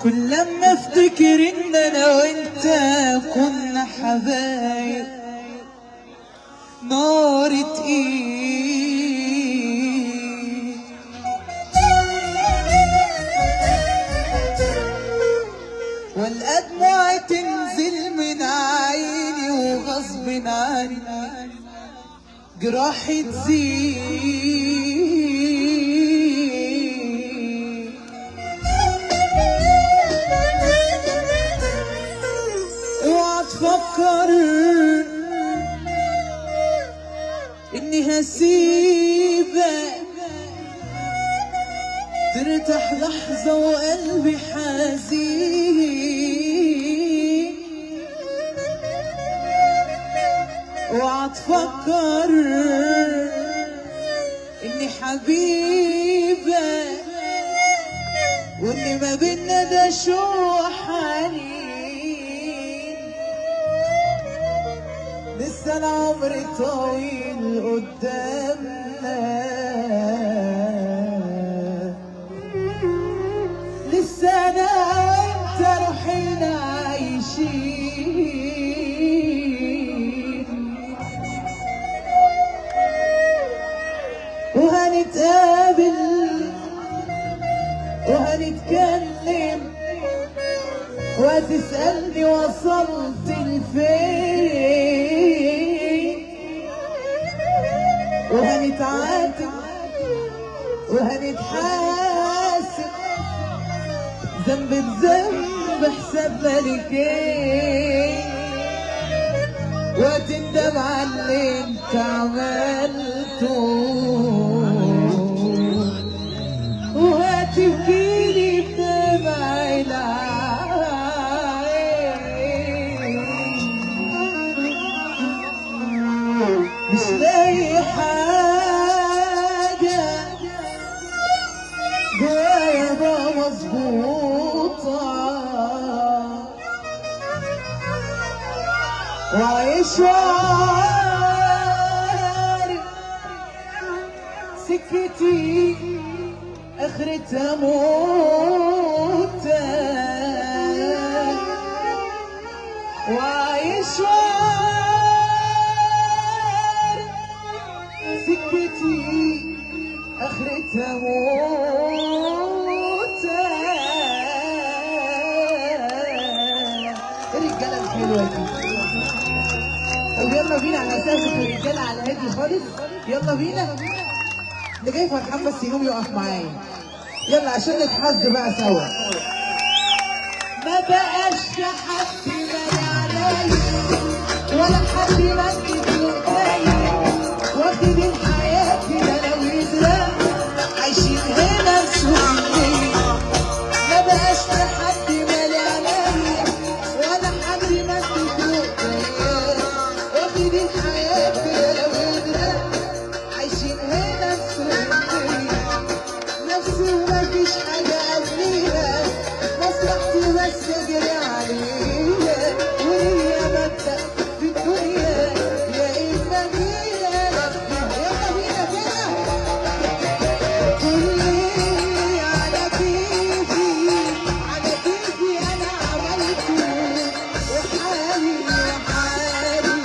كل لما افتكر ان انا وانت كنا حبايب نار تقيل، والقى دموعي تنزل من عيني وغصب عني جراحي تزيد. فكر اني هسيبك ترتاح لحظة وقلبي حزين، اوعى تفكر اني حبيبك واللي ما بينا ده شو حنين. لسه العمر طويل قدامنا، لسه انا وانت روحنا عايشين، وهنتقابل وهنتكلم وهتسألني وصلت لفين، وهنتعاتب وهنتحاسب ذنب بذنب حسابنا لكين، وهتندم على اللي انت عملته وهتبكيلي بدمع العين. مش لاقي حاجة جوايا بقى مظبوطة، وعايش وعارف سكتي اخرتها موت، وعايش وعارف سكتي اخرتها موت. الرجاله الحلوه دي، طب يلا بينا على اساس الرجاله على هادي خالص. يلا بينا، اللي جاي فرحان بس يقوم يقف معايا. يلا عشان نتحظ بقى سوا. ما بقاش حد مالي عليا ولا حد ماسك ايديا، واخد الحياه كده لو يدرى عايشين هنا مسؤولين. ما بقاش حد مالي عليا ولا حد ماسك ايديا، واخد الحياه كده لو يدرى عايشين هنا مسؤولين. نفسي ومفيش حاجة قبليها، مصلحتي بس اجري عليها، وهي مبدأ في الدنيا يا إما بينا نفسها. يلا بينا كده كلي على كيفي، على كيفي أنا عملته، وحالي وحالي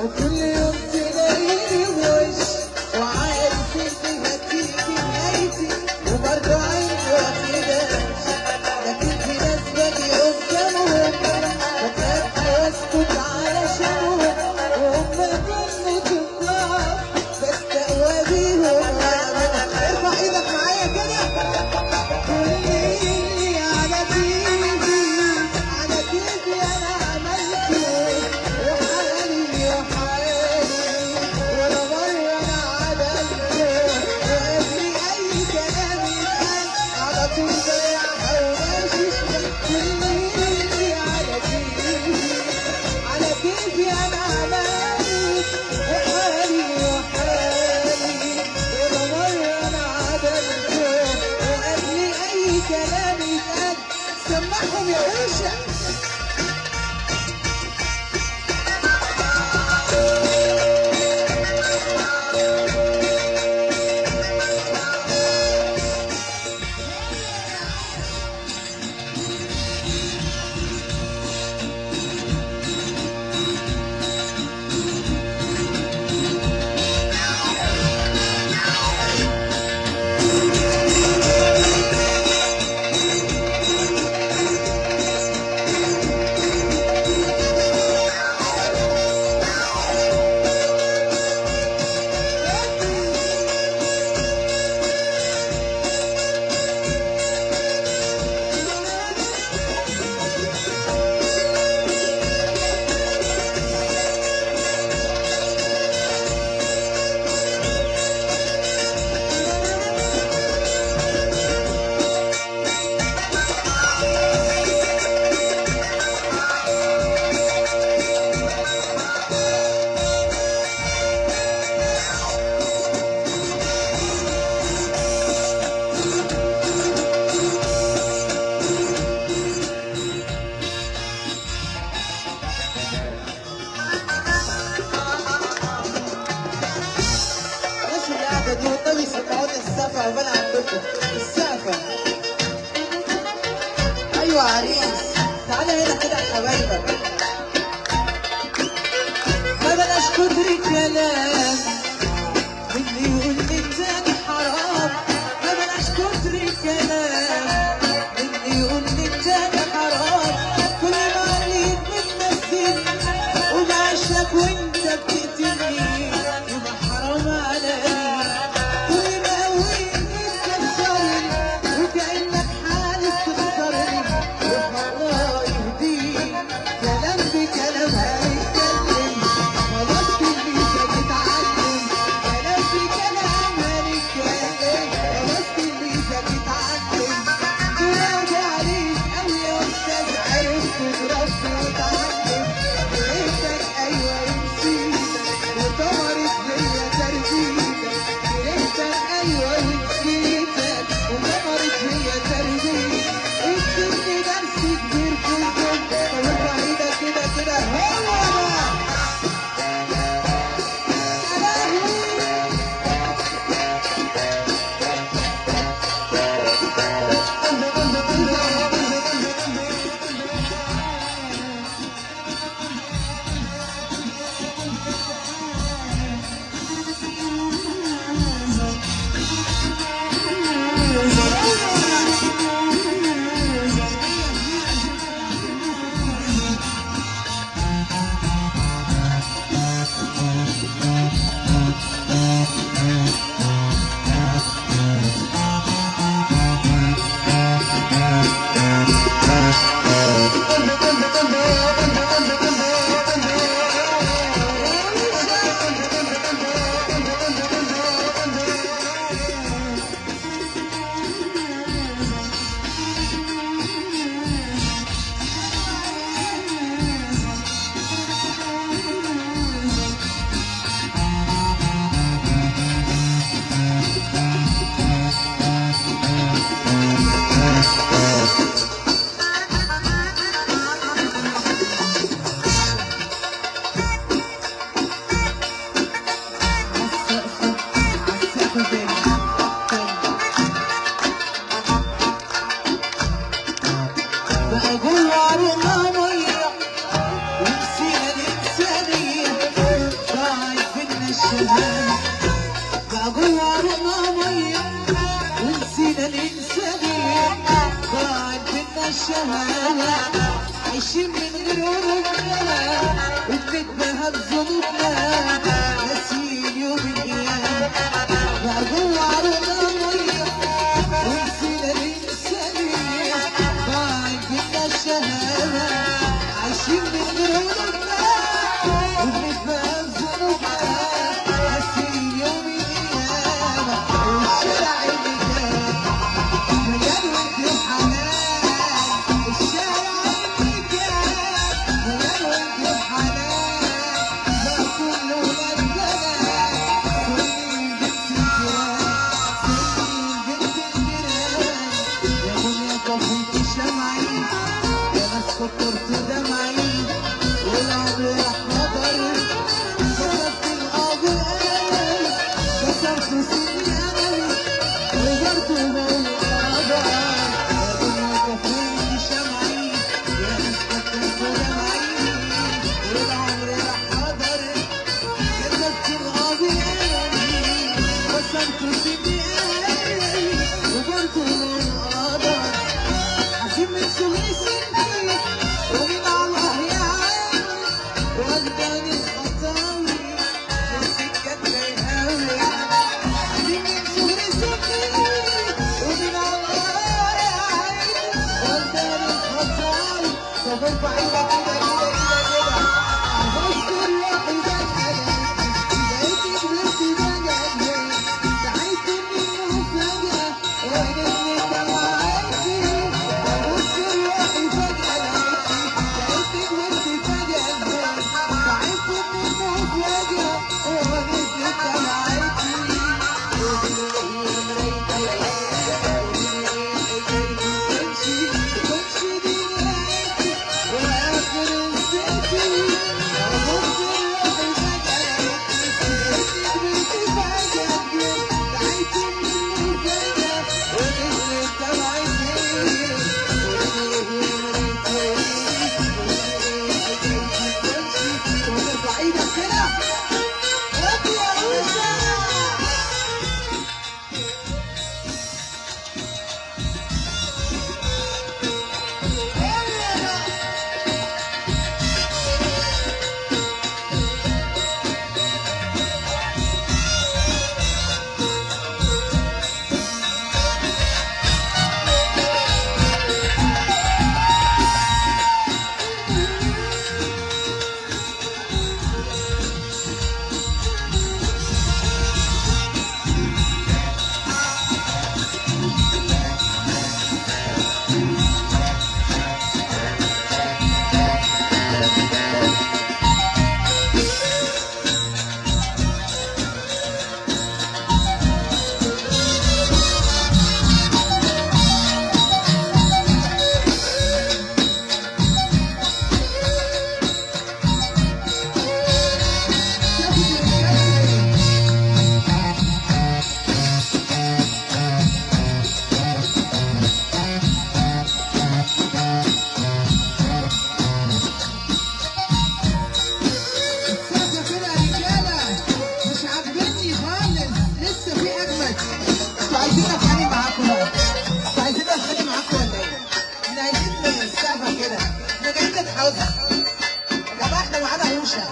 وكل يوم تلاقيني بوش، وعارف اني هتيجي نهايتي، وبرضه عيني واخداش. لكن في ناس باجي قدامهم بخاف واسكت علشانهم، وهم ظنوا تطلع بستقوى بيهم. ارفع ايدك معايا كده. كل اللي على كيفي على كيفي انا عملته، وحالي ولا مرة انا عدلته، وقبلي اي كلام يتقال على طول ضيعها وماشي شمال. كل اللي على كيفي انا عملت، وحالي ولا مرة انا عدلته، وقبلي اي كلام يتقال. سمعهم يا باشا. الناس اللي قاعدة دي والنبي سمعوني السقفة عقبال عندكم. السقفة. أيوة عريس، تعالى هنا كده يا حبايبك. ما بلاش كتر كلام واللي يقول للتاني حرام. ما بلاش كتر كلام واللي يقول للتاني حرام. كل ما عليك بتنزلني وبعشقك وانت بتقتلني، يبقى حرام عليك. كل ما قويت بتكسرني وكأنك حالف تخسرني، يبقى الله يهديك. كلام بكلام هيتكلم، خلاص كل ساكت الشباب بقى جوه عروقنا ميه ونسينا الانسانيه ضاعت منا الشهامه عايشين من غير قلوبنا وبنتباهى بذنوبنا ناسيين يوم القيامه بقى جوه عروقنا ميه ونسينا الانسانيه ضاعت منا الشهامه عايشين من غير قلوبنا وبنتباهى بذنوبنا ناسيين يوم القيامه والشارع اللي كان مليان ود وحنان الشارع اللي كان مليان ود وحنان بقى كله مجنان سنين بنت الجيران يا دنيا طفيتي شمعي يا ناس كترت دمعي والعمر راح مطر كسرت القاضي قلبي كسرت سني املي وجرت بالقدر يا دنيا طفيتي شمعي يا ناس كترت دمعي والعمر راح مطر كسرت القاضي قلبي كسرت سني املي وجرت بالقدر عشان من سوي سني ومن الله يا عيني وجدان الخطاوي السكة تلاقيهاوي عشان من سوي سني ومن الله يا عيني وجدان الخطاوي طب ارفع ايدك كده كده كده كده بص الروحي ده بقيت كبرت بجد سعيت منه فجأة ونزلت دمعتي بص الروحي فجأة لقيتني بقيت كبرت فجأة سعيت منه فجأة ونزلت دمعتي تمشي دي نهايتي واخر نسيتي بص الروحي فجأة لقيتني بقيت كبرت فجأة سعيت منه فجأة ونزلت دمعتي ونرفع ايدك كده ودي يا باشا السقفة كده يا رجالة مش عاجبني خالص لسه في أجمد انتوا عايزين أتخانق معاكم بقى انتوا عايزين أتخانق معاكم ولا إيه؟ احنا عايزين السقفة كده احنا جايين نتحوز يا جماعة احنا معانا هوشة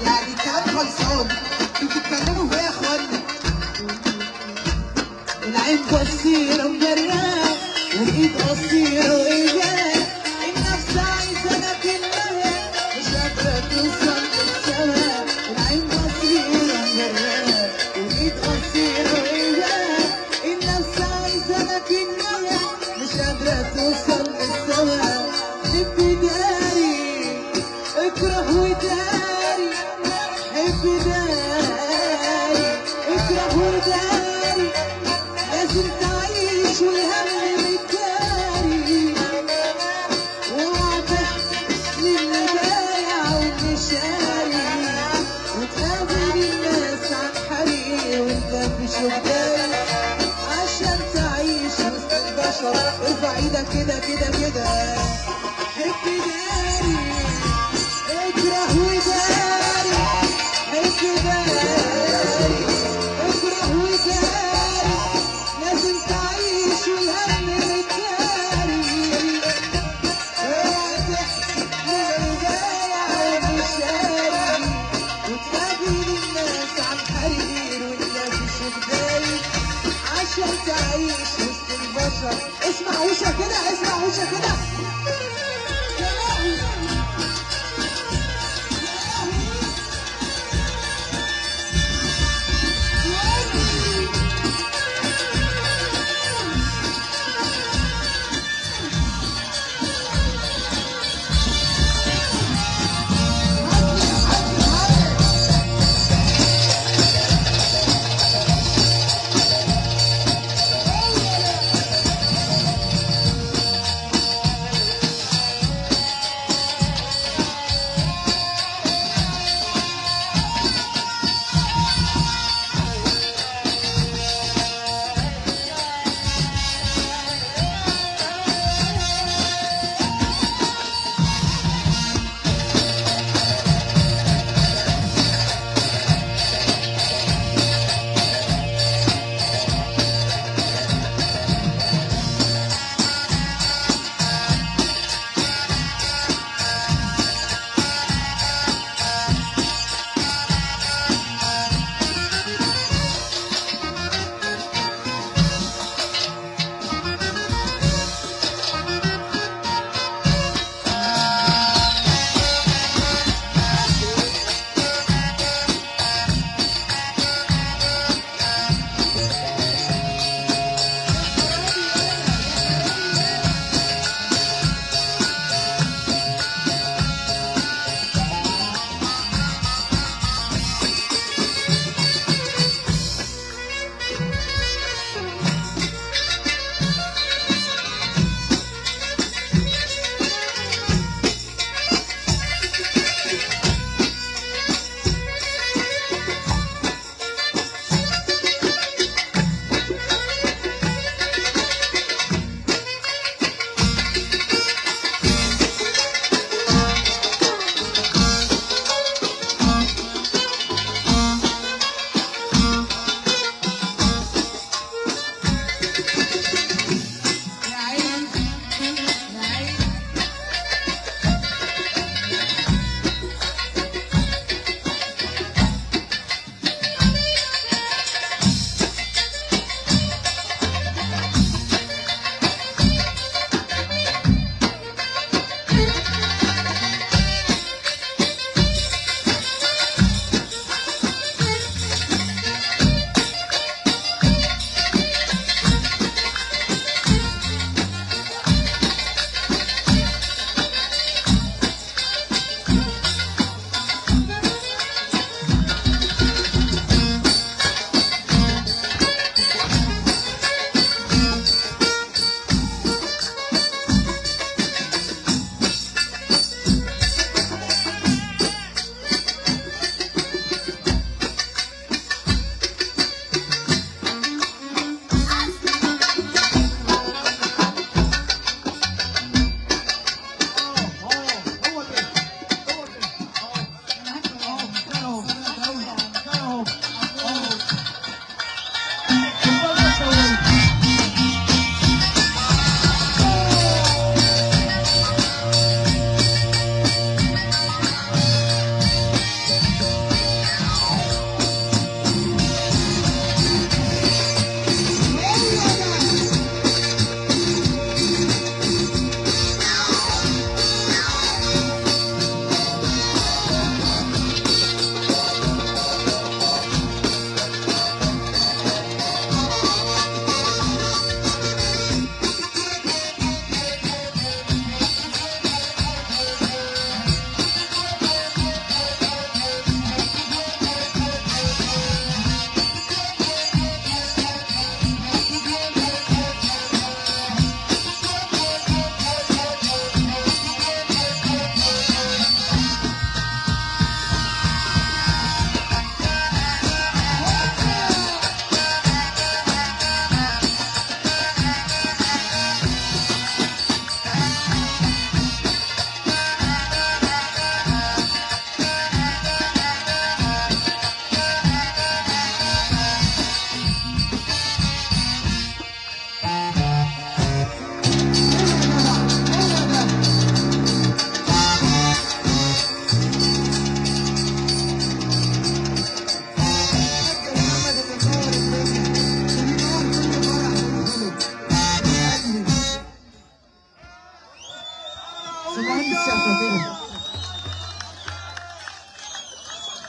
يعني الكلام خلصان انتوا بتتكلموا في إيه يا إخوانا؟ العين قصيرة وجريان والإيد قصيرة وإيجان النفس عايزة لكنها مش قادرة توصل للسما العين قصيرة وجريان والإيد قصيرة وإيجان النفس عايزة لكنها مش قادرة توصل للسما حب داري اكره وداري حب داري اكره وداري لازم تعيش والهم متداري واضح للي بايع واللي شاري وتقابل الناس عن حريق وانت في شغال عشان تعيش وسط البشر ارفع ايدك كده كده كده حب داري اكره وداري حب داري اسمع وشة كده، اسمع وشة كده. يا لهوي.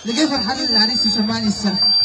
اللي جاي فرحان العريس يسمعني السقف.